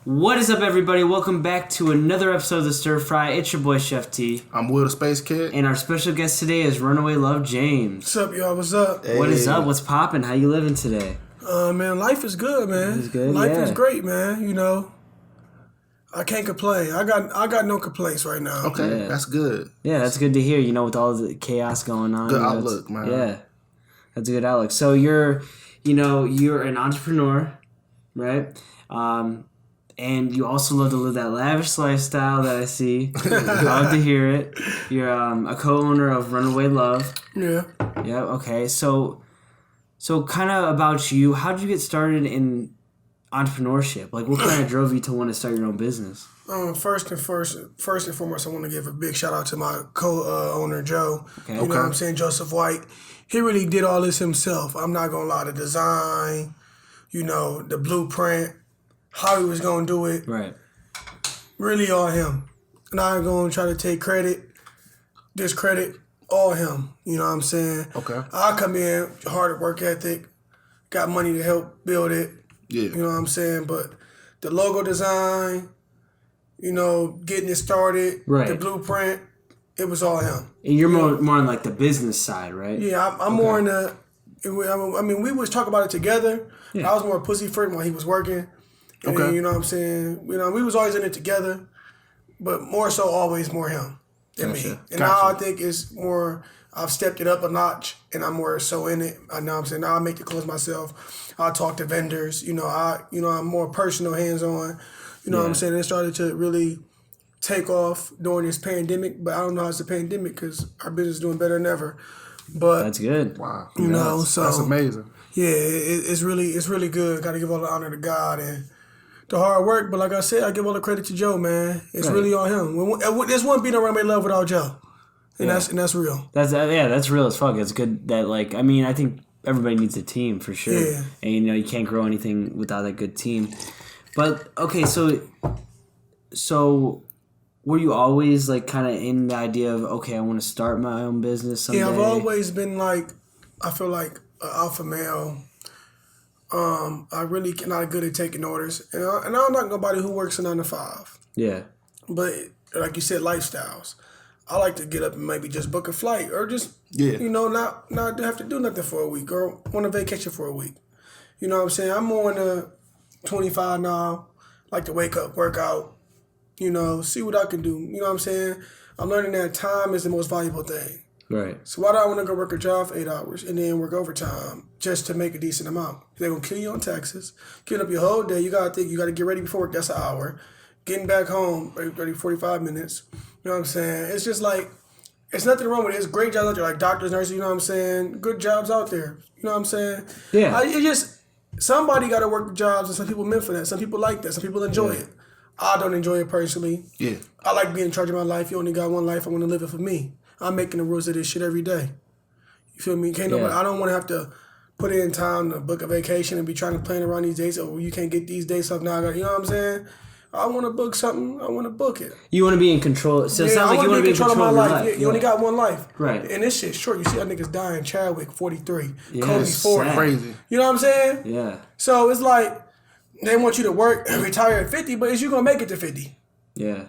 What is up, everybody? Welcome back to another episode of the Stirfry. It's your boy, Chef T. I'm Will the Spacekid. And our special guest today is RunawayLoveJames. What's up, y'all? What's up? Hey. What is up? What's poppin'? How you living today? Man, life is good, man. Life is good, Life yeah. is great, man. You know, I can't complain. I got no complaints right now. Okay, Yeah. that's good. Yeah, that's good to hear, you know, with all the chaos going on. Good you know, outlook, man. Yeah, that's a good outlook. So you're an entrepreneur, right? And you also love to live that lavish lifestyle that I see. Love to hear it. You're a co-owner of Runaway Love. Yeah. Yeah, okay. So kind of about you, how did you get started in entrepreneurship? Like, what kind of drove you to want to start your own business? First and foremost, I want to give a big shout out to my co-owner, Joe. Okay. You know what I'm saying? Joseph White. He really did all this himself. I'm not going to lie. The design, you know, the blueprint, how he was going to do it. Right. Really all him. And I ain't going to try to take discredit, all him. You know what I'm saying? Okay. I come in, hard work ethic, got money to help build it. Yeah. You know what I'm saying? But the logo design, you know, getting it started, Right. the blueprint, it was all him. And you're more on like the business side, right? Yeah, I'm more in the. I mean, we was talking about it together. Yeah. I was more pussyfoot while he was working. And Okay. then, you know what I'm saying? You know, we was always in it together, but more so always more him than me. And now I think it's more. I've stepped it up a notch, and I'm more so in it. I know what I'm saying. Now I make the clothes myself. I talk to vendors. I'm more personal, hands on. You know what I'm saying? It started to really take off during this pandemic, but I don't know how it's a pandemic because our business is doing better than ever. But That's good. Wow. you know, so That's amazing. yeah, it's really good. Got to give all the honor to God and the hard work. But like I said, I give all the credit to Joe, man. It's Right. really all him. This wouldn't be no Runaway Love without Joe, and that's real. That's real as fuck. It's good that, like, I mean, I think everybody needs a team for sure. Yeah. And you know, you can't grow anything without a good team. But okay, so were you always like kind of in the idea of, okay, I want to start my own business someday? Yeah, I've always been like, I feel like an alpha male. I really not good at taking orders, and I'm not nobody who works a 9 to 5. Yeah. But like you said, lifestyles. I like to get up and maybe just book a flight or just, Yeah. you know, not have to do nothing for a week or on a vacation for a week. You know what I'm saying? I'm more in the 25 now. Like to wake up, work out, you know, see what I can do. You know what I'm saying? I'm learning that time is the most valuable thing. Right. So why do I want to go work a job for 8 hours and then work overtime just to make a decent amount? They're going to kill you on taxes. Getting up your whole day, you got to think, you got to get ready before work, that's an hour. Getting back home, 30, 45 minutes. You know what I'm saying? It's just like, it's nothing wrong with it. It's great jobs out there, like doctors, nurses, you know what I'm saying? Good jobs out there. You know what I'm saying? Yeah. It just, somebody got to work the jobs, and some people meant for that. Some people like that. Some people enjoy it. I don't enjoy it personally. Yeah. I like being in charge of my life. You only got one life. I want to live it for me. I'm making the rules of this shit every day. You feel me? Nobody, I don't want to have to put in time to book a vacation and be trying to plan around these dates. Oh, you can't get these dates off now. You know what I'm saying? I want to book something. I want to book it. You want to be in control. So it sounds like you want to be in control of my your life. life. Yeah, you only got one life. Right. And this shit's short. You see how niggas dying. Chadwick, 43. Yeah, Kobe, it's 40. sad. Crazy. You know what I'm saying? Yeah. So it's like they want you to work and retire at 50, but is you going to make it to 50? Yeah.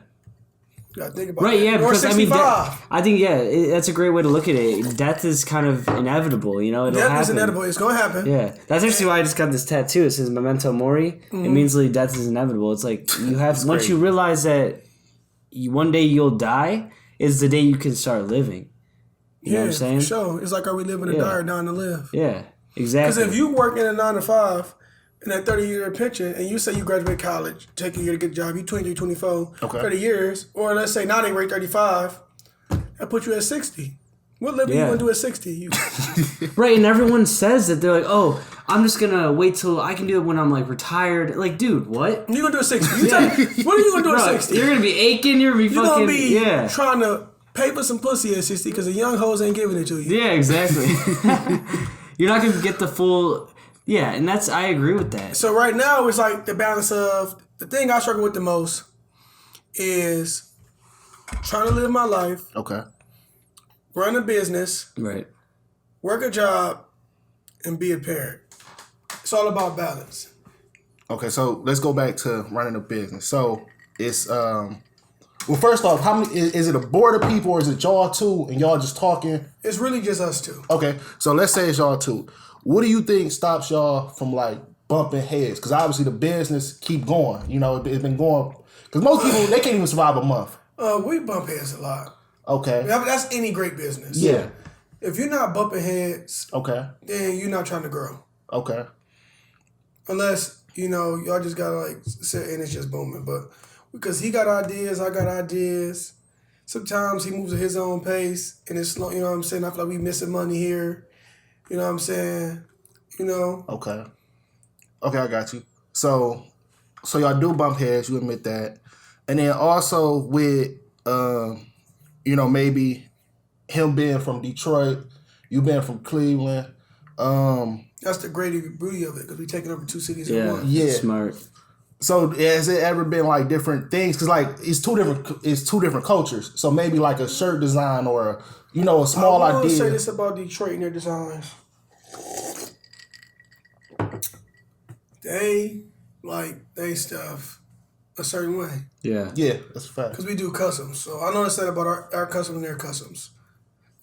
You got to think about Right, it. yeah, Or because I mean, 65. I think that's a great way to look at it. Death is kind of inevitable, you know. It'll Death happen. is inevitable. It's going to happen. Yeah, that's actually why I just got this tattoo. It says "Memento Mori." Mm-hmm. It means like death is inevitable. It's like you have once you realize that one day you'll die is the day you can start living. You know what I'm saying? For sure. It's like, are we living to die or dying to live? Yeah, exactly. Because if you work in a 9 to 5 in that 30-year pension, and you say you graduate college, take a year to get a job, you 23, 24, 30 years, or let's say now they rate 35, that put you at 60. What living you going to do at 60? You Right, and everyone says that they're like, oh, I'm just going to wait till I can do it when I'm like retired. Like, dude, what? going to do at 60? You tell me, what are you going to do at 60? You're going to be aching, you're going to be fucking, You're going to be trying to pay for some pussy at 60 because the young hoes ain't giving it to you. Yeah, exactly. You're not going to get the full... Yeah, and I agree with that. So right now, it's like the balance of... The thing I struggle with the most is trying to live my life, Okay. run a business, Right. work a job, and be a parent. It's all about balance. Okay, so let's go back to running a business. So it's well, first off, how many is it a board of people or is it y'all two and y'all just talking? It's really just us two. Okay, so let's say it's y'all two. What do you think stops y'all from like bumping heads? Because obviously the business keep going. You know, it's been going. Because most people they can't even survive a month. We bump heads a lot. Okay, That's any great business. Yeah. If you're not bumping heads, Okay. then you're not trying to grow. Okay. Unless, y'all just gotta like sit and it's just booming. But because he got ideas, I got ideas. Sometimes he moves at his own pace and it's slow, you know what I'm saying? I feel like we missing money here. You know what I'm saying? Okay. Okay, I got you. So y'all do bump heads, you admit that. And then also with maybe him being from Detroit, you being from Cleveland. That's the beauty of it because we taking over 2 cities at once. Yeah. Smart. So has it ever been like different things? Because like it's two different cultures. So maybe like a shirt design or a small idea. I will say this about Detroit and their designs. They stuff a certain way. Yeah. Yeah, that's a fact. Because we do customs. So I noticed that about our customs and their customs.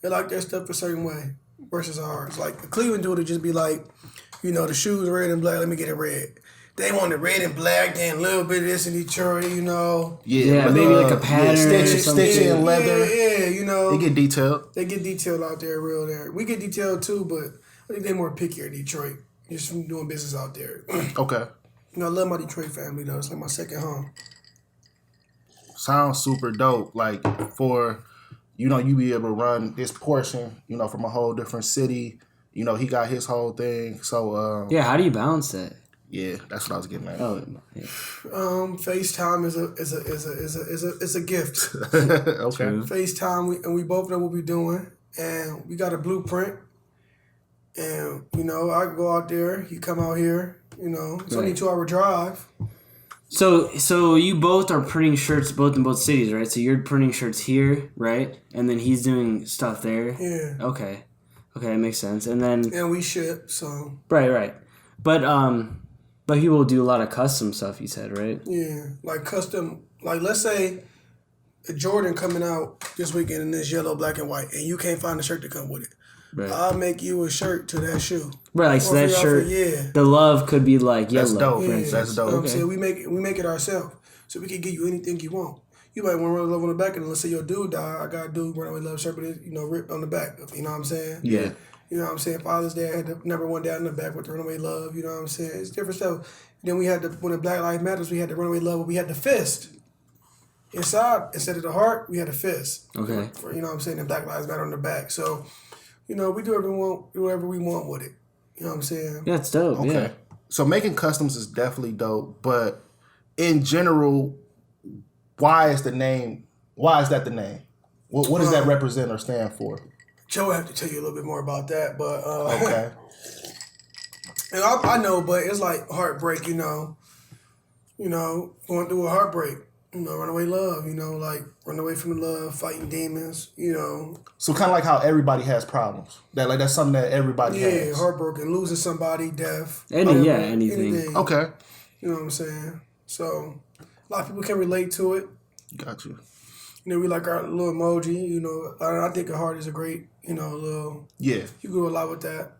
They like their stuff a certain way versus ours. Like the Cleveland dude would just be like, the shoes red and black, let me get it red. They want the red and black, then a little bit of this in Detroit, Yeah, maybe like a pattern. Stitching in leather. Yeah, They get detailed. They get detailed out there, real there. We get detailed too, but I think they're more pickier in Detroit. Just from doing business out there. Okay. I love my Detroit family though. It's like my second home. Sounds super dope. Like for, you be able to run this portion, from a whole different city. He got his whole thing. So yeah, how do you balance that? Yeah, that's what I was getting at. Oh, yeah. FaceTime is a gift. Okay. True. FaceTime, we both know what we're doing, and we got a blueprint. And I can go out there. He come out here. It's only a 2-hour drive. So you both are printing shirts both in both cities, right? So you're printing shirts here, right? And then he's doing stuff there. Yeah. Okay, that makes sense. And then we ship. So right. But he will do a lot of custom stuff. You said, right? Yeah, like custom. Like let's say a Jordan coming out this weekend in this yellow, black, and white, and you can't find a shirt to come with it. Right. I'll make you a shirt to that shoe. Right, like so that shirt. Yeah. The love could be like yellow. That's dope. Yeah. That's dope. You know what I'm saying? We make it ourselves, so we can give you anything you want. You might want to run love on the back, and let's say your dude died. I got a dude Runaway Love shirt, but it, ripped on the back. You know what I'm saying? Yeah. You know what I'm saying? Father's Day, I had the #1 down in the back with the Runaway Love. You know what I'm saying? It's different stuff. Then we had when the Black Lives Matters, we had the Runaway Love. We had the fist. Inside, instead of the heart, we had a fist. Okay. For, you know what I'm saying? The Black Lives Matter on the back. So, we do whatever we want with it. You know what I'm saying? Yeah, it's dope. Okay. Yeah. So making customs is definitely dope, but in general, why is that the name? What does that represent or stand for? Joe will have to tell you a little bit more about that, but Okay. and I know, but it's like heartbreak, going through a heartbreak. Runaway love, like run away from the love, fighting demons, So kind of like how everybody has problems. That's something that everybody has. Yeah, heartbroken, losing somebody, death. Anything. Okay. You know what I'm saying? So a lot of people can relate to it. Got you. We like our little emoji, I think a heart is a great, little... Yeah. You go a lot with that.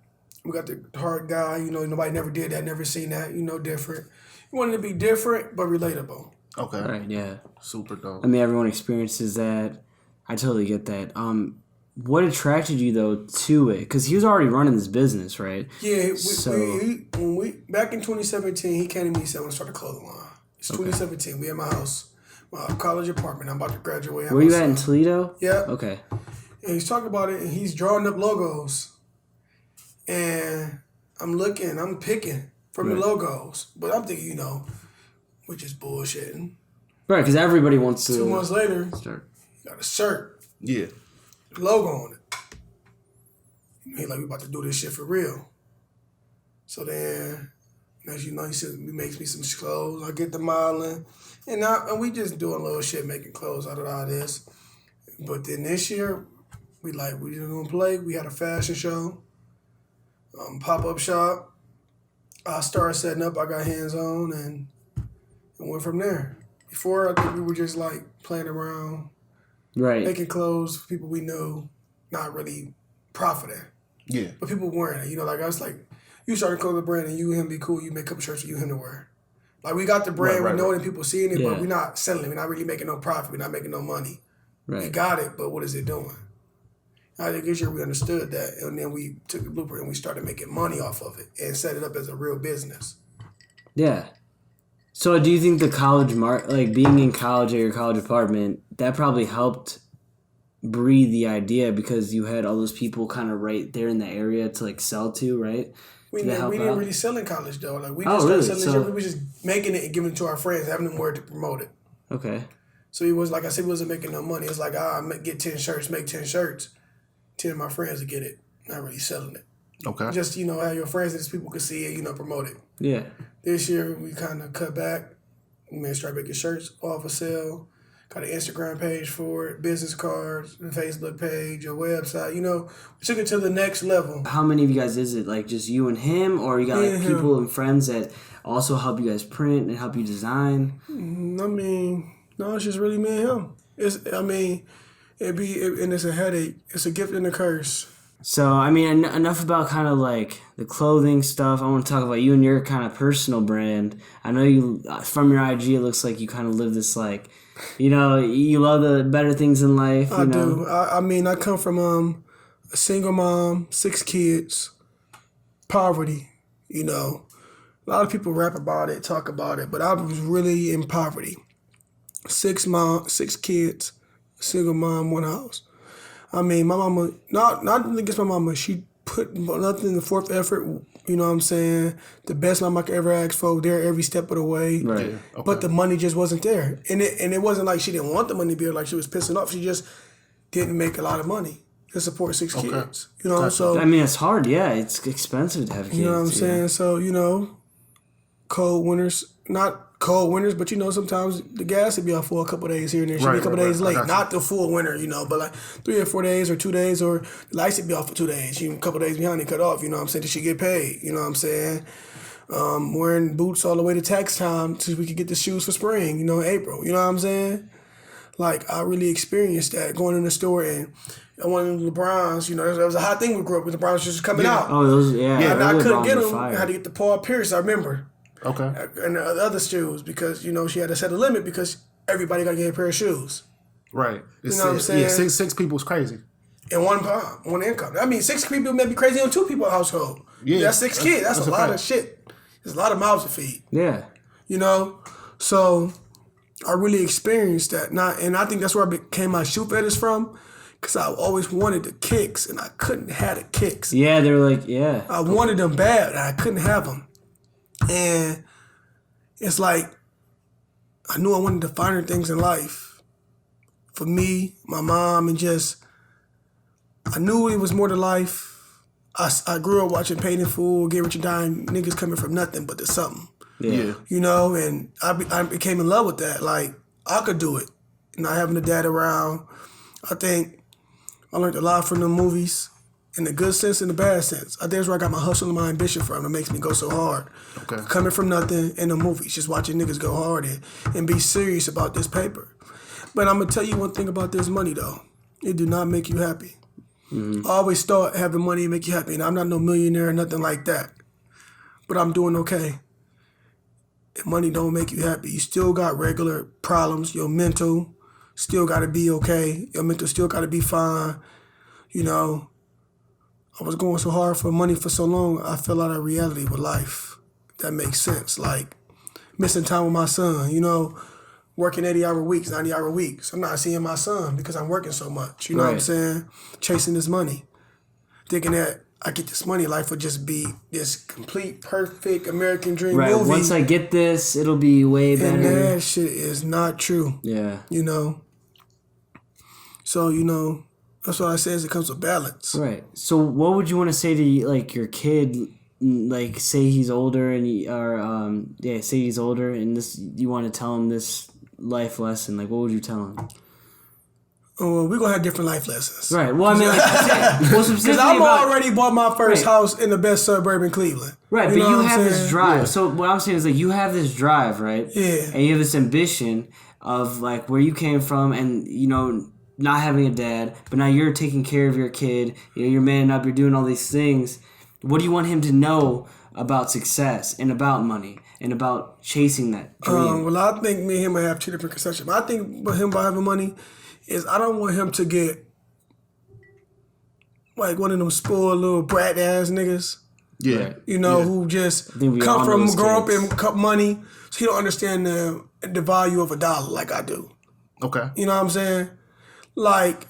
We got the heart guy, nobody never did that, never seen that, different. You want it to be different, but relatable. Okay. Right, yeah. Super dope. I mean, everyone experiences that. I totally get that. What attracted you, though, to it? Because he was already running this business, right? Yeah, back in 2017, he came to me and said, I want to start a clothing line. It's 2017. We at my house, my college apartment. I'm about to graduate. Where you at in Toledo? Yeah. Okay. And he's talking about it, and he's drawing up logos. And I'm picking from the logos. But I'm thinking, which is bullshitting. Right, because everybody wants to... 2 months later, start. he got a shirt. Yeah. Logo on it. He like, we about to do this shit for real. So then, as you know, he said, he makes me some clothes. I get the modeling. And we just doing little shit, making clothes out of all this. But then this year, we just gonna play. We had a fashion show, pop-up shop. I started setting up. I got hands on and went from there. Before, I think we were just like playing around, Right. making clothes for people we knew, not really profiting. Yeah. But people wearing it. You know, like I was like, you started clothes brand and you and him be cool. You make a couple shirts for you and him to wear. Like we got the brand, we know it and people seeing it, but we're not selling it. We're not really making no profit. We're not making no money. Right. We got it, but what is it doing? I think this year we understood that, and then we took the blueprint and we started making money off of it and set it up as a real business. Yeah. So do you think the college like being in college at your college apartment, that probably helped breathe the idea because you had all those people kind of right there in the area to like sell to, right? We didn't really sell in college though. Like we just really? started selling we were just making it and giving it to our friends, having them wear it to promote it. Okay. So he was like I said, we wasn't making no money. It's like get 10 shirts, make 10 shirts. 10 of my friends would get it. Not really selling it. Okay. Just, have your friends and people could see it, promote it. Yeah. This year we kind of cut back. We may start making shirts off for sale. Got an Instagram page for it, business cards, a Facebook page, a website. We took it to the next level. How many of you guys is it? Like just you and him, or you got like people and friends that also help you guys print and help you design? No, it's just really me and him. And it's a headache. It's a gift and a curse. So, enough about kind of like the clothing stuff. I want to talk about you and your kind of personal brand. I know you, from your IG, it looks like you kind of live this like, you love the better things in life. I do. I come from a single mom, 6 kids, poverty, A lot of people rap about it, talk about it, but I was really in poverty. 6 kids, single mom, 1 house. My mama, not against my mama, she put nothing in the fourth effort, you know what I'm saying? The best mom I could ever ask for, there every step of the way. Right. Okay. But the money just wasn't there. And it wasn't like she didn't want the money to be there, like she was pissing off. She just didn't make a lot of money to support 6 kids. So it's hard, yeah. It's expensive to have kids. You know what I'm saying? So, cold winters, not cold winters, but sometimes the gas would be off for a couple of days here and there. She'd be a couple days late. Not the full winter, but like 3 or 4 days or 2 days, or the lights would be off for 2 days. She a couple of days behind, they cut off, you know what I'm saying? Did she get paid? You know what I'm saying? Wearing boots all the way to tax time so we could get the shoes for spring, in April. You know what I'm saying? Like, I really experienced that going in the store and I wanted the LeBrons, that was a hot thing we grew up with. The LeBrons just coming out. Oh, those, yeah. And I couldn't get them. Fire. I had to get the Paul Pierce, I remember. Okay. And the other shoes because, she had to set a limit because everybody got to get a pair of shoes. Right. You know what I'm saying? Yeah, six people's crazy. And one income. 6 people may be crazy on 2 people household. Yeah. That's 6 kids. That's a lot of shit. There's a lot of mouths to feed. Yeah. So I really experienced that. And I think that's where I became my shoe fetish from. Because I always wanted the kicks and I couldn't have the kicks. Yeah, they were like, yeah. I wanted them bad and I couldn't have them. And it's like, I knew I wanted the finer things in life. For me, my mom, and I knew it was more to life. I grew up watching Paid in Full, Get Rich or Die, niggas coming from nothing but to something. Yeah. And I became in love with that. Like, I could do it. Not having a dad around. I think I learned a lot from the movies. In the good sense and the bad sense. I think that's where I got my hustle and my ambition from. It makes me go so hard. Okay. Coming from nothing in the movies, just watching niggas go hard and be serious about this paper. But I'm going to tell you one thing about this money, though. It do not make you happy. Mm-hmm. I always thought having money make you happy. And I'm not no millionaire or nothing like that. But I'm doing okay. And money don't make you happy. You still got regular problems. Your mental still got to be okay. Your mental still got to be fine. I was going so hard for money for so long, I fell out of reality with life. That makes sense. Like, missing time with my son, working 80-hour weeks, 90-hour weeks. I'm not seeing my son because I'm working so much. You know what I'm saying? Chasing this money. Thinking that I get this money, life would just be this complete, perfect American dream movie. Once I get this, it'll be way better. And that shit is not true. Yeah. So, that's what I say is it comes with balance. Right. So what would you want to say to like your kid, like say he's older and say he's older and this you want to tell him this life lesson, like what would you tell him? Oh, we're gonna have different life lessons. Right. Well, I mean, like I said, Because I've already bought my first house in the best suburb in Cleveland. Right, you but you have saying? this drive. Yeah. So what I'm saying is like you have this drive, right? Yeah. And you have this ambition of like where you came from, and not having a dad, but now you're taking care of your kid. You're manning up. You're doing all these things. What do you want him to know about success and about money and about chasing that dream? Well, I think me and him might have two different conceptions. I think with him by having money is I don't want him to get like one of them spoiled little brat ass niggas. Yeah. Who just come from grow up in money, so he don't understand the value of $1 like I do. Okay. You know what I'm saying? Like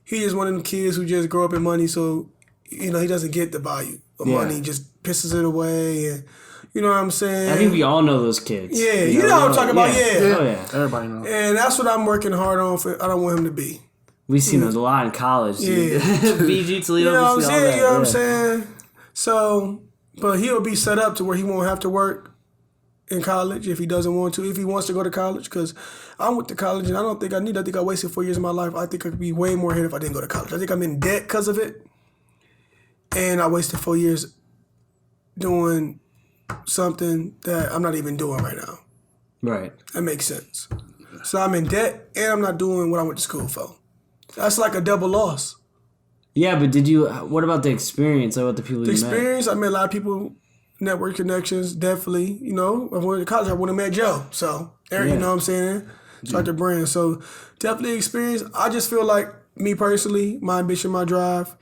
he is one of them kids who just grow up in money, so he doesn't get the value of money. He just pisses it away, and you know what I'm saying? I think we all know those kids. Yeah, you know what I'm talking about. Yeah. Oh, yeah. Everybody knows. And that's what I'm working hard on. I don't want him to be. We've seen those a lot in college. Yeah. BG, Toledo. You know what I'm saying? You know what I'm saying? saying? So, but he'll be set up to where he won't have to work in college if he doesn't want to. If he wants to go to college, because I went to college and I don't think I need. I think I wasted 4 years of my life. I think I could be way more ahead if I didn't go to college. I think I'm in debt because of it, and I wasted 4 years doing something that I'm not even doing right now. Right. That makes sense. So I'm in debt and I'm not doing what I went to school for. That's like a double loss. Yeah, but what about the experience? Like what the people you met? The experience, I met a lot of people, network connections, definitely. I went to college, I went and met Joe. So, you know what I'm saying? Start the brand. So, definitely experience. I just feel like, me personally, my ambition, my drive,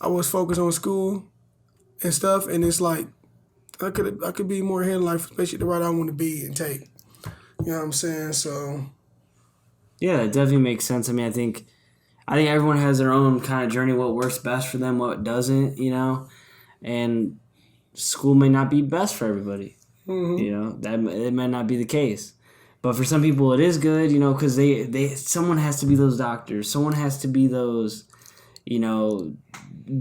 I was focused on school and stuff. And it's like, I could be more ahead in life, especially the route I want to be and take. You know what I'm saying? So. Yeah, it definitely makes sense. I mean, I think everyone has their own kind of journey, what works best for them, what doesn't, and school may not be best for everybody. Mm-hmm. That it might not be the case. But for some people it is good, because someone has to be those doctors, someone has to be those,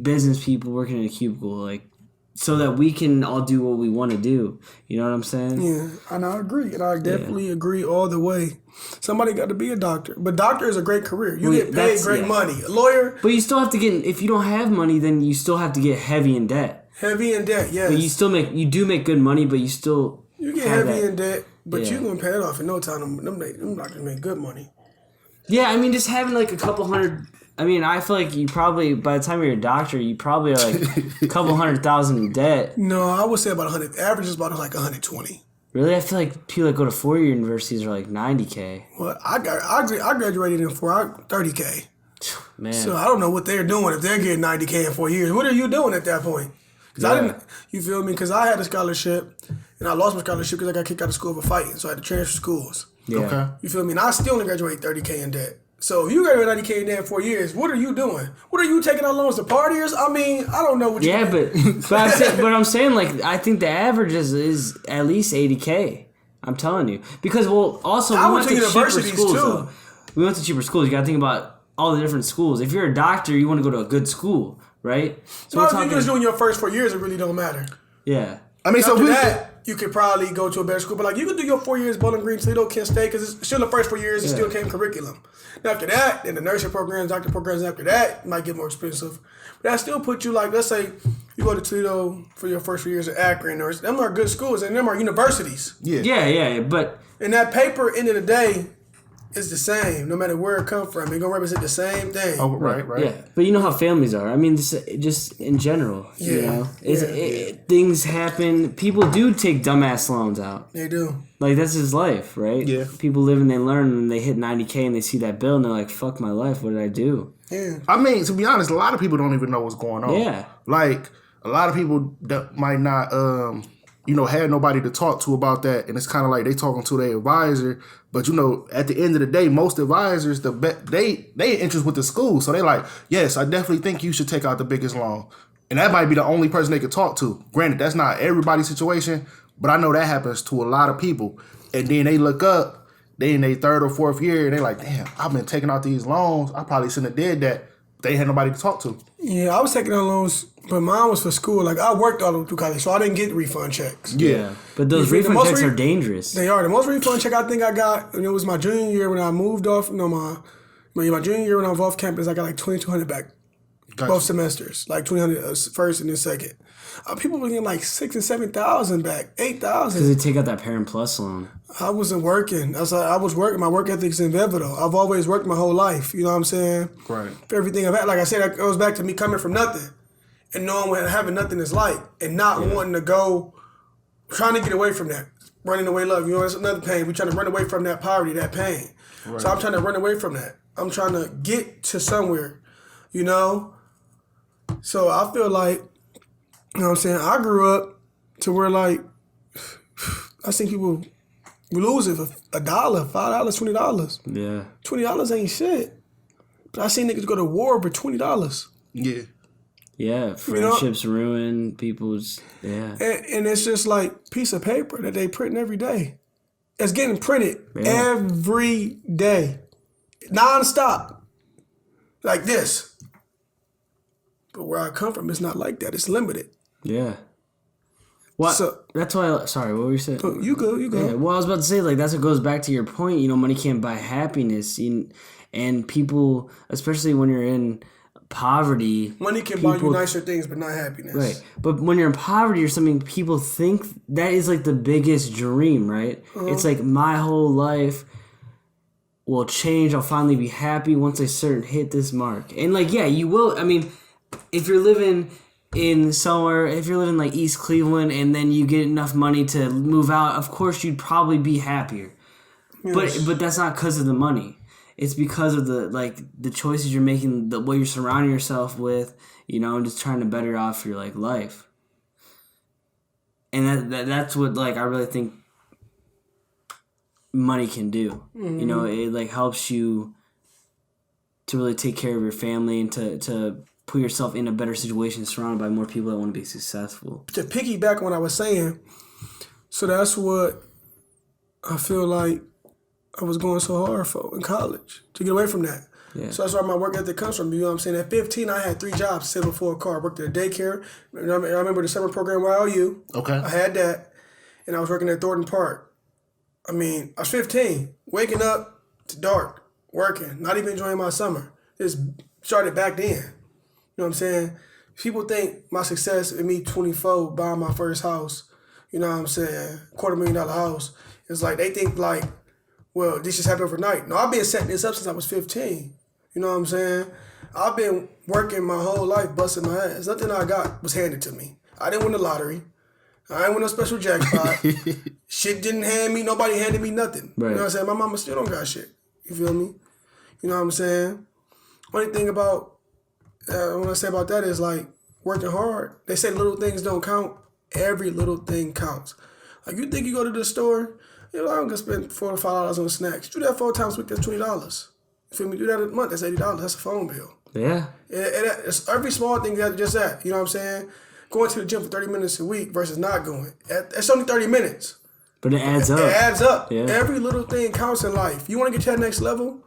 business people working in a cubicle, like, so that we can all do what we want to do. You know what I'm saying? Yeah, and I agree. And I definitely agree all the way. Somebody got to be a doctor. But doctor is a great career. You get paid great money. A lawyer. But you still have to if you don't have money, then you still have to get heavy in debt. Heavy in debt, yes. But you do make good money, but you still You get heavy in debt, but you're going to pay it off in no time. Them doctors make good money. Yeah, I mean, just having like a couple hundred... I mean, I feel like you probably, by the time you're a doctor, you probably are like a couple $100,000 in debt. No, I would say about 100. Average is about like 120. Really? I feel like people that go to 4-year universities are like $90K. Well, I graduated in 30K. Man. So I don't know what they're doing if they're getting 90K in 4 years. What are you doing at that point? Because you feel me? Because I had a scholarship and I lost my scholarship because I got kicked out of school for fighting. So I had to transfer schools. Yeah. Okay. You feel me? And I still only graduated 30K in debt. So if you graduate 90K in debt in 4 years, what are you doing? What are you taking out loans to partiers? I mean, I don't know what you're doing. but I'm saying like I think the average is at least 80K. I'm telling you. Because also we went to cheaper schools too. We went to cheaper schools. You gotta think about all the different schools. If you're a doctor, you want to go to a good school, right? So if you're just doing your first 4 years, it really don't matter. Yeah. I mean, after that, you could probably go to a better school. But like you could do your 4 years Bowling Green, Toledo, Kent State, because it's still the first 4 years. It still came curriculum. Now after that, then the nursing programs, doctor programs after that might get more expensive. But that still put you like, let's say you go to Toledo for your first 4 years at Akron, or them are good schools and them are universities. Yeah. But and that paper, end of the day, is the same no matter where it comes from. It's gonna represent the same thing. Oh, right. Yeah, but you know how families are. I mean, just in general. Yeah. Things happen. People do take dumbass loans out. They do. Like, that's his life, right? Yeah. People live and they learn and they hit 90K and they see that bill and they're like, fuck my life, what did I do? Yeah. I mean, to be honest, a lot of people don't even know what's going on. Yeah. Like, a lot of people that might not, have nobody to talk to about that. And it's kind of like they talking to their advisor. But, at the end of the day, most advisors, they interest with the school. So they like, yes, I definitely think you should take out the biggest loan. And that might be the only person they could talk to. Granted, that's not everybody's situation. But I know that happens to a lot of people. And then they look up, they in their third or fourth year, and they like, damn, I've been taking out these loans. I probably shouldn't have did that. They had nobody to talk to. Yeah, I was taking out loans, but mine was for school. Like, I worked all the way through college, so I didn't get refund checks. Yeah. But those refund checks are dangerous. They are. The most refund check I think I got, and it was my junior year when I moved off, my My junior year when I was off campus, I got like $2,200 back. Gotcha. Both semesters, like $200 first and then second. People were getting like $6,000 and $7,000 back, $8,000. Because they take out that Parent Plus loan. I wasn't working. I was working. My work ethic's inevitable. I've always worked my whole life. You know what I'm saying? Right. For everything I've had. Like I said, it goes back to me coming from nothing and knowing what having nothing is like and not wanting to go, trying to get away from that. Running away love. You know, it's another pain. We're trying to run away from that poverty, that pain. Right. So I'm trying to run away from that. I'm trying to get to somewhere, you know? So I feel like, you know what I'm saying, I grew up to where like, I seen people lose it for $1, $5, $20. Yeah. $20 ain't shit. But I seen niggas go to war for $20. Yeah. Yeah, friendships ruin people's, And it's just like piece of paper that they printing every day. It's getting printed every day. Non-stop. Like this. But where I come from, it's not like that. It's limited. Yeah. Well, So, that's why, sorry, what were you saying? you go. Yeah, well, I was about to say, like, that's what goes back to your point. You know, money can't buy happiness. And people, especially when you're in poverty. Money can buy you nicer things, but not happiness. Right. But when you're in poverty or something, people think that is, like, the biggest dream, right? It's like, my whole life will change. I'll finally be happy once I hit this mark. And, like, yeah, you will. I mean, if you're living in somewhere, if you're living like East Cleveland and then you get enough money to move out, of course you'd probably be happier. Yes. But that's not because of the money. It's because of the choices you're making, the way you're surrounding yourself with, you know, and just trying to better off your like life. And that's what like I really think money can do. Mm-hmm. You know, it like helps you to really take care of your family and to put yourself in a better situation, surrounded by more people that want to be successful. To piggyback on what I was saying, so that's what I feel like I was going so hard for in college, to get away from that. Yeah. So that's where my work ethic comes from. You know what I'm saying? At 15, I had 3 jobs sitting before a car. I worked at a daycare. I remember the summer program YOU. Okay. I had that. And I was working at Thornton Park. I mean, I was 15, waking up to dark, working, not even enjoying my summer. It started back then. You know what I'm saying? People think my success in me 24 buying my first house, you know what I'm saying, $250,000 house, it's like they think like, well, this just happened overnight. No, I've been setting this up since I was 15. You know what I'm saying? I've been working my whole life, busting my ass. Nothing I got was handed to me. I didn't win the lottery. I didn't win no special jackpot. Shit didn't hand me, nobody handed me nothing. Right. You know what I'm saying? My mama still don't got shit. You feel me? You know what I'm saying? Only thing about what I say about that is like working hard. They say little things don't count. Every little thing counts. Like you think you go to the store, you know, I'm gonna spend $4 to $5 on snacks. Do that 4 times a week, that's $20. You feel me? Do that a month, that's $80. That's a phone bill. Yeah. It's every small thing that just that. You know what I'm saying? Going to the gym for 30 minutes a week versus not going. It's only 30 minutes. But it adds up. It adds up. Yeah. Every little thing counts in life. You want to get to that next level,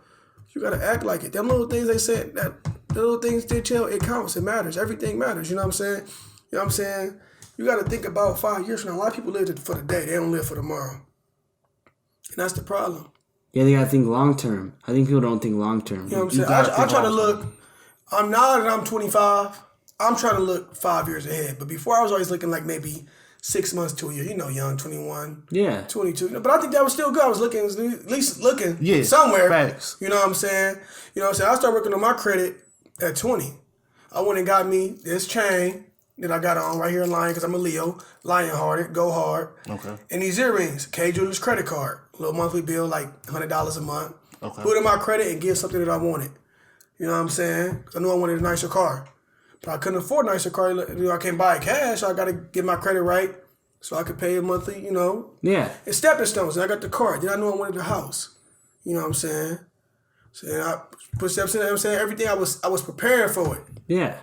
you gotta act like it. Them little things they said that. The little things did chill, it counts, it matters. Everything matters, you know what I'm saying? You know what I'm saying? You got to think about 5 years from now. A lot of people live for the day. They don't live for tomorrow. And that's the problem. Yeah, they got to think long term. I think people don't think long term. You know what I'm saying? I try to look, I'm 25. I'm trying to look 5 years ahead. But before I was always looking like maybe 6 months to a year. You know, young, 21, 22. But I think that was still good. I was looking, at least looking somewhere. Facts. You know what I'm saying? You know what I'm saying? I started working on my credit at 20. I went and got me this chain that I got on right here in Lion because I'm a Leo, lion-hearted, go hard. Okay. And these earrings, K Jewelers credit card, little monthly bill like $100 a month. Okay. Put in my credit and get something that I wanted. You know what I'm saying? I knew I wanted a nicer car. But I couldn't afford a nicer car. You know, I can't buy it cash, so I got to get my credit right so I could pay a monthly, you know. Yeah. It's stepping stones. And I got the car. Then I knew I wanted the house. You know what I'm saying? So then I put steps in, you know what I'm saying? Everything, I was preparing for it. Yeah.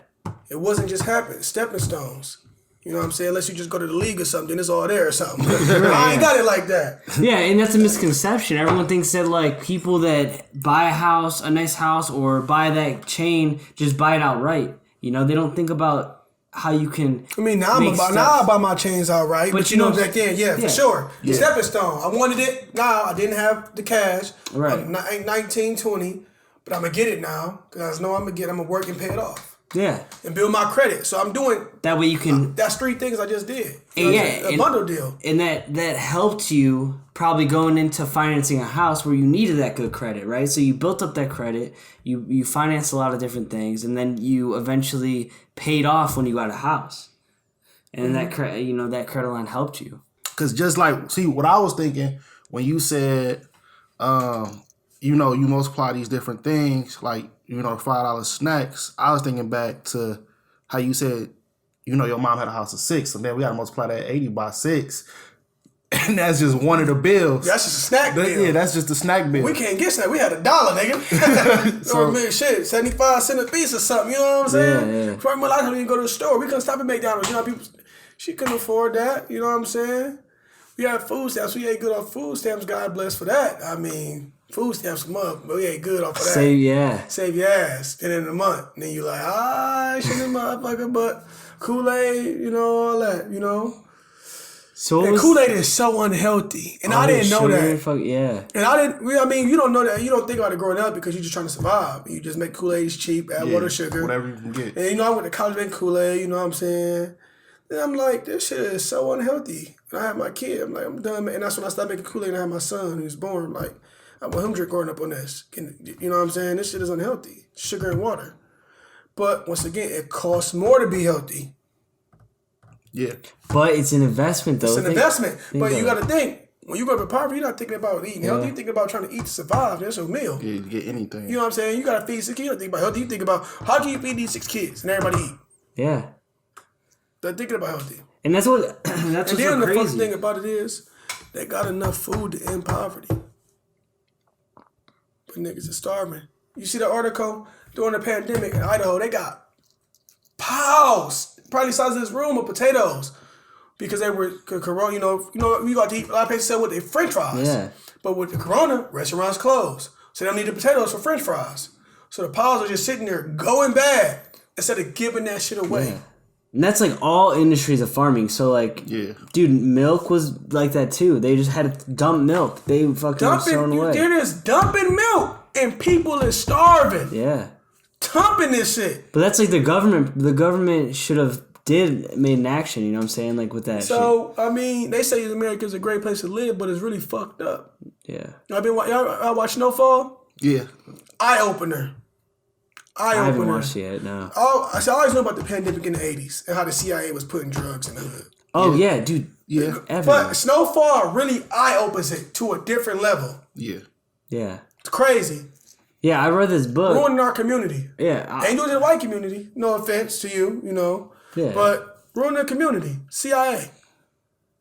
It wasn't just happening. Stepping stones. You know what I'm saying? Unless you just go to the league or something, then it's all there or something. I ain't got it like that. Yeah, and that's a misconception. Everyone thinks that, like, people that buy a house, a nice house, or buy that chain, just buy it outright. You know, they don't think about how you can. I mean, now I buy my chains outright, but you know back then, for sure. Yeah. Stepping stone. I wanted it. Now I didn't have the cash. Right. 19, 20. but I'm gonna get it now because I know I'm gonna work and pay it off. Yeah. And build my credit. So I'm doing that way you can. That's 3 things I just did. A bundle deal. And that helped you probably going into financing a house where you needed that good credit, right? So you built up that credit, you financed a lot of different things, and then you eventually paid off when you got a house. And that credit line helped you. Cause just like, see what I was thinking when you said, you multiply these different things, like, $5 snacks. I was thinking back to how you said, your mom had a house of 6, so then we got to multiply that 80 by 6, and that's just one of the bills. That's just a snack bill. Yeah, that's just a snack bill. We can't get snack. We had $1, nigga. So shit, 75 cents a piece or something. You know what I'm saying? Yeah. For a lot of time, we didn't go to the store. We couldn't stop at McDonald's. People, she couldn't afford that. You know what I'm saying? We had food stamps. We ate good off food stamps. God bless for that. I mean, food stamps come up, but we ain't good off of that. Save your ass. Then in a month, and then you like, shit, this motherfucker, but Kool-Aid, all that, So and Kool-Aid is so unhealthy, and I didn't know that. And I didn't. You don't know that. You don't think about it growing up because you're just trying to survive. You just make Kool-Aid cheap, add water, sugar, whatever you can get. And I went to college making Kool-Aid. You know what I'm saying? Then I'm like, this shit is so unhealthy. And I had my kid. I'm like, I'm done. And that's when I started making Kool-Aid. And I had my son who was born. Like, I want him growing up on this. You know what I'm saying? This shit is unhealthy. Sugar and water. But once again, it costs more to be healthy. Yeah. But it's an investment, though. It's an investment. But you got to think. When you go to poverty, you're not thinking about eating healthy. You're thinking about trying to eat to survive. That's your meal. Yeah, you get anything. You know what I'm saying? You got to feed 6 kids. You don't think about healthy. You think about how can you feed these 6 kids and everybody eat. Yeah. They're thinking about healthy. And that's what's so crazy. And then the funny thing about it is they got enough food to end poverty. But niggas are starving. You see the article during the pandemic in Idaho, they got piles, probably the size of this room, of potatoes. Because they were corona, we got to eat, a lot of places sell with their French fries. Yeah. But with the corona, restaurants closed. So they don't need the potatoes for French fries. So the piles are just sitting there going bad instead of giving that shit away. Yeah. And that's like all industries of farming. So like, dude, milk was like that too. They just had to dump milk. They fucking thrown away. They're just dumping milk and people is starving. Yeah. Dumping this shit. But that's like the government. The government should have made an action. You know what I'm saying? Like with that. So I mean, they say America's a great place to live, but it's really fucked up. Yeah. Y'all watch Snowfall? Yeah. Eye opener. I haven't watched it yet, no. I always knew about the pandemic in the 80s and how the CIA was putting drugs in the hood. Oh, yeah dude. Yeah. But Snowfall really eye-opens it to a different level. Yeah. Yeah. It's crazy. Yeah, I read this book. Ruining our community. Yeah. Ain't doing it in the white community. No offense to you, Yeah. But ruining the community. CIA.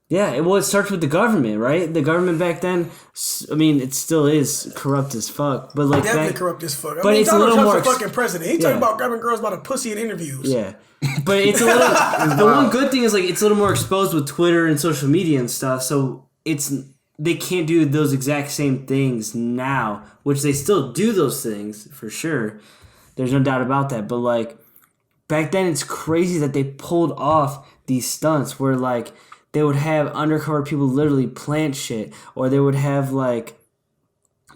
Yeah, it starts with the government, right? The government back then, I mean, it still is corrupt as fuck. But like definitely corrupt as fuck. But it's Donald a little Trump's more... a fucking president. He talking about grabbing girls by the pussy in interviews. Yeah. But it's a little... the one good thing is like it's a little more exposed with Twitter and social media and stuff. So they can't do those exact same things now, which they still do those things for sure. There's no doubt about that. But like back then, it's crazy that they pulled off these stunts where like... They would have undercover people literally plant shit, or they would have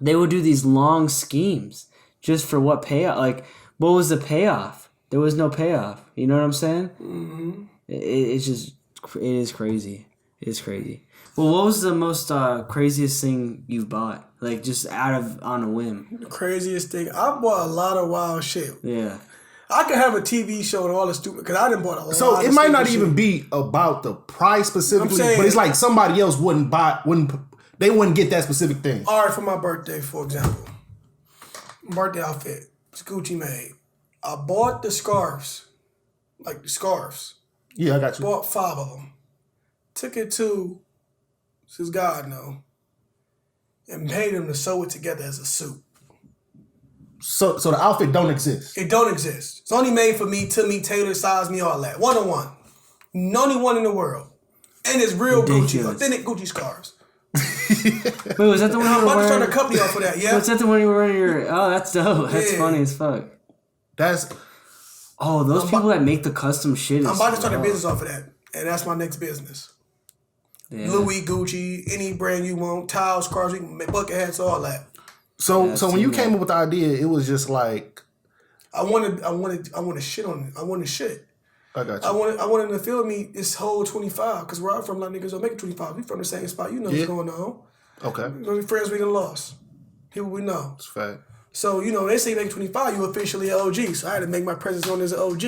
they would do these long schemes just for what payoff. Like, what was the payoff? There was no payoff. You know what I'm saying? Mm-hmm. It is crazy. It is crazy. Well, what was the most craziest thing you've bought? Like, just on a whim? The craziest thing? I bought a lot of wild shit. Yeah. I could have a TV show and all the stupid, because I done bought a lot. So it might not even be about the price specifically, but it's like somebody else wouldn't get that specific thing. All right, for my birthday, for example, birthday outfit, it's Gucci made. I bought the scarves, like the scarves. Yeah, I got you. Bought 5 of them. Took it to, since God know, and paid them to sew it together as a suit. So the outfit don't exist. It don't exist. It's only made for me, to me, tailor, size me, all that. 1-on-1. Only one in the world. And it's real Gucci, authentic Gucci scarves. Wait, was that the one you were wearing? I'm about to start a company off of that, yeah? Was that the one you were wearing your... Oh, that's dope. That's funny as fuck. Those people that make the custom shit. I'm about to start a business off of that. And that's my next business. Yeah. Louis, Gucci, any brand you want, towels, scarves, bucket hats, all that. So when you came up with the idea, it was just like I wanted shit on it. I wanted shit. I got you. I wanted to feel me this whole 25 because where I'm from, a lot of niggas don't make it 25. We from the same spot. You know what's going on. Okay. You know, friends we done lost. People we know. That's fact. So, you know, they say make 25, you officially an OG. So I had to make my presence known as an OG.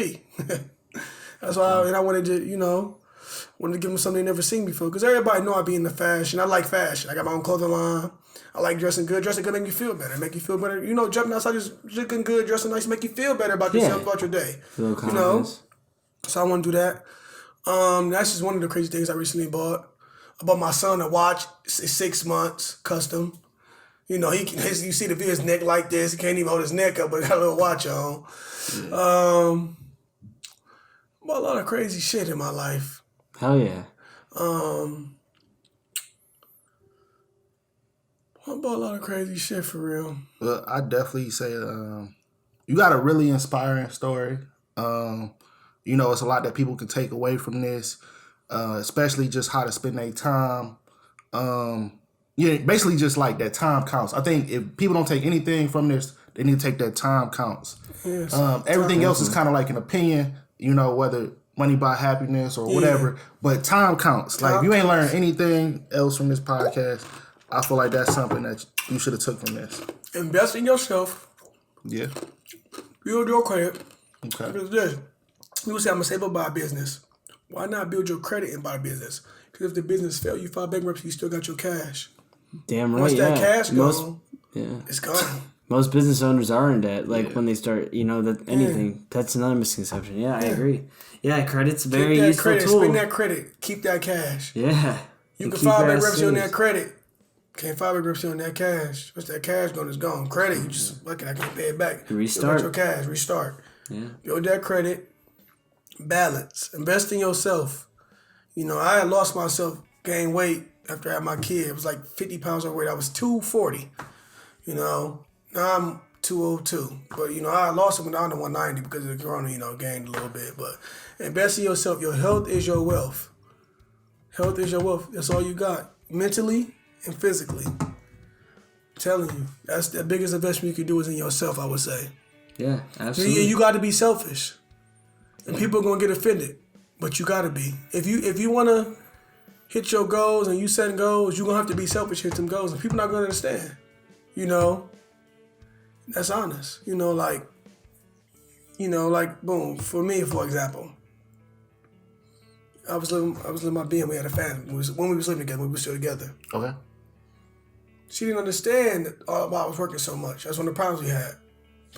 That's why I wanted to, you know, wanted to give them something they never seen before. Because everybody know I be in the fashion. I like fashion. I got my own clothing line. I like dressing good. Dressing good make you feel better. Make you feel better. You know, jumping outside just looking good, dressing nice, make you feel better about yourself, about your day. You know? So I want to do that. That's just one of the crazy things I recently bought. I bought my son a watch. It's 6 months, custom. You know, you see his neck like this. He can't even hold his neck up, but got a little watch on. Yeah. Bought a lot of crazy shit in my life. Hell yeah. I bought a lot of crazy shit for real. Well, I definitely say you got a really inspiring story. You know, it's a lot that people can take away from this, especially just how to spend their time. Yeah, basically just like that time counts. I think if people don't take anything from this, they need to take that time counts. Yes, everything else is kind of like an opinion, you know, whether money buy happiness or whatever, but time counts. Like, if you ain't learned anything else from this podcast, I feel like that's something that you should have took from this. Invest in yourself. Yeah. Build your credit. Okay. Because this, people say I'm going to save up by a business. Why not build your credit and buy a business? Because if the business fails, you file bankruptcy, you still got your cash. Damn right. Once that cash gone, it's gone. Most business owners are in debt. Like when they start, you know, that anything. That's another misconception. Yeah, I agree. Yeah, credit's a very useful credit, tool. Spend that credit. Keep that cash. Yeah. You can file bankruptcy on that credit. Can't file bankruptcy on that cash. Once that cash gone, it's gone. Credit, you just look at I can't pay it back. Restart. Your cash. Restart. Yeah. Build that credit. Balance. Invest in yourself. You know, I had lost myself, gained weight after I had my kid. It was like 50 pounds overweight. I was 240. You know, now I'm 202. But, you know, I lost it down to 190 because of the corona, you know, gained a little bit. But invest in yourself. Your health is your wealth. Health is your wealth. That's all you got. Mentally and physically. I'm telling you. That's the biggest investment you can do is in yourself, I would say. Yeah, absolutely. You got to be selfish. And people are going to get offended. But you got to be. If you want to hit your goals and you set goals, you're going to have to be selfish, hit them goals. And people not going to understand. You know? That's honest. You know, like, boom, for me, for example, I was living my being. We had a family. When we was living together, we were still together. Okay. She didn't understand why I was working so much. That's one of the problems we had.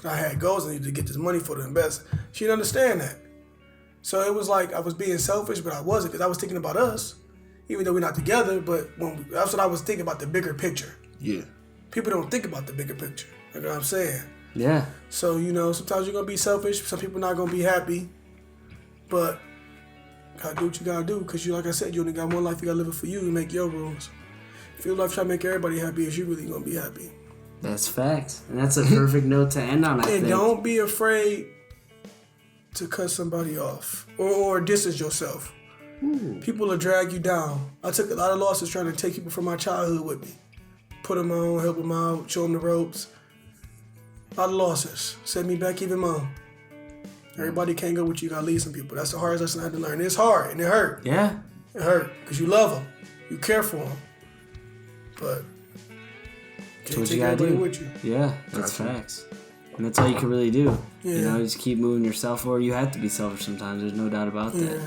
I had goals I needed to get this money for to invest. She didn't understand that. So it was like I was being selfish, but I wasn't because I was thinking about us, even though we're not together. But that's what I was thinking about, the bigger picture. Yeah. People don't think about the bigger picture. You know what I'm saying? Yeah. So, you know, sometimes you're going to be selfish. Some people not going to be happy. But gotta do what you gotta do because, like I said, you only got one life. You gotta live it for you and make your rules. If your life try to make everybody happy, is you really going to be happy. That's facts. And that's a perfect note to end on, I think. And don't be afraid to cut somebody off or distance yourself. Ooh. People will drag you down. I took a lot of losses trying to take people from my childhood with me. Put them on, help them out, show them the ropes. A lot of losses. Set me back even more. Everybody can't go with you. You gotta lead some people. That's the hardest lesson I had to learn. It's hard and it hurt. Yeah. It hurt because you love them. You care for them. But can't take everybody with you. Yeah, that's facts. And that's all you can really do. Yeah. You know, just keep moving yourself forward. You have to be selfish sometimes. There's no doubt about that.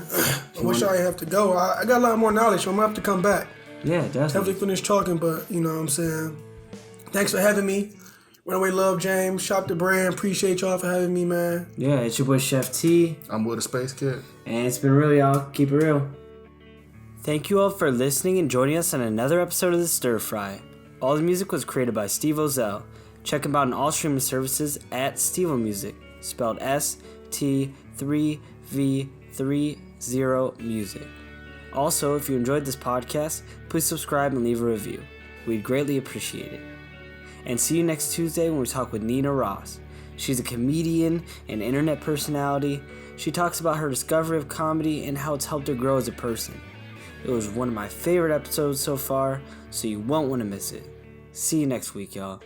I wish I have to go. I got a lot more knowledge, so I'm going to have to come back. Yeah, definitely. Finish talking, but you know what I'm saying. Thanks for having me. RunawayLoveJames, shop the brand. Appreciate y'all for having me, man. Yeah, it's your boy Chef T. I'm with a Spacekid. And it's been real, y'all. Keep it real. Thank you all for listening and joining us on another episode of the Stirfry. All the music was created by Steve Ozell. Check him out on all streaming services at StevoMusic, spelled ST3V30 Music. Also, if you enjoyed this podcast, please subscribe and leave a review. We'd greatly appreciate it. And see you next Tuesday when we talk with Nina Ross. She's a comedian and internet personality. She talks about her discovery of comedy and how it's helped her grow as a person. It was one of my favorite episodes so far, so you won't want to miss it. See you next week, y'all.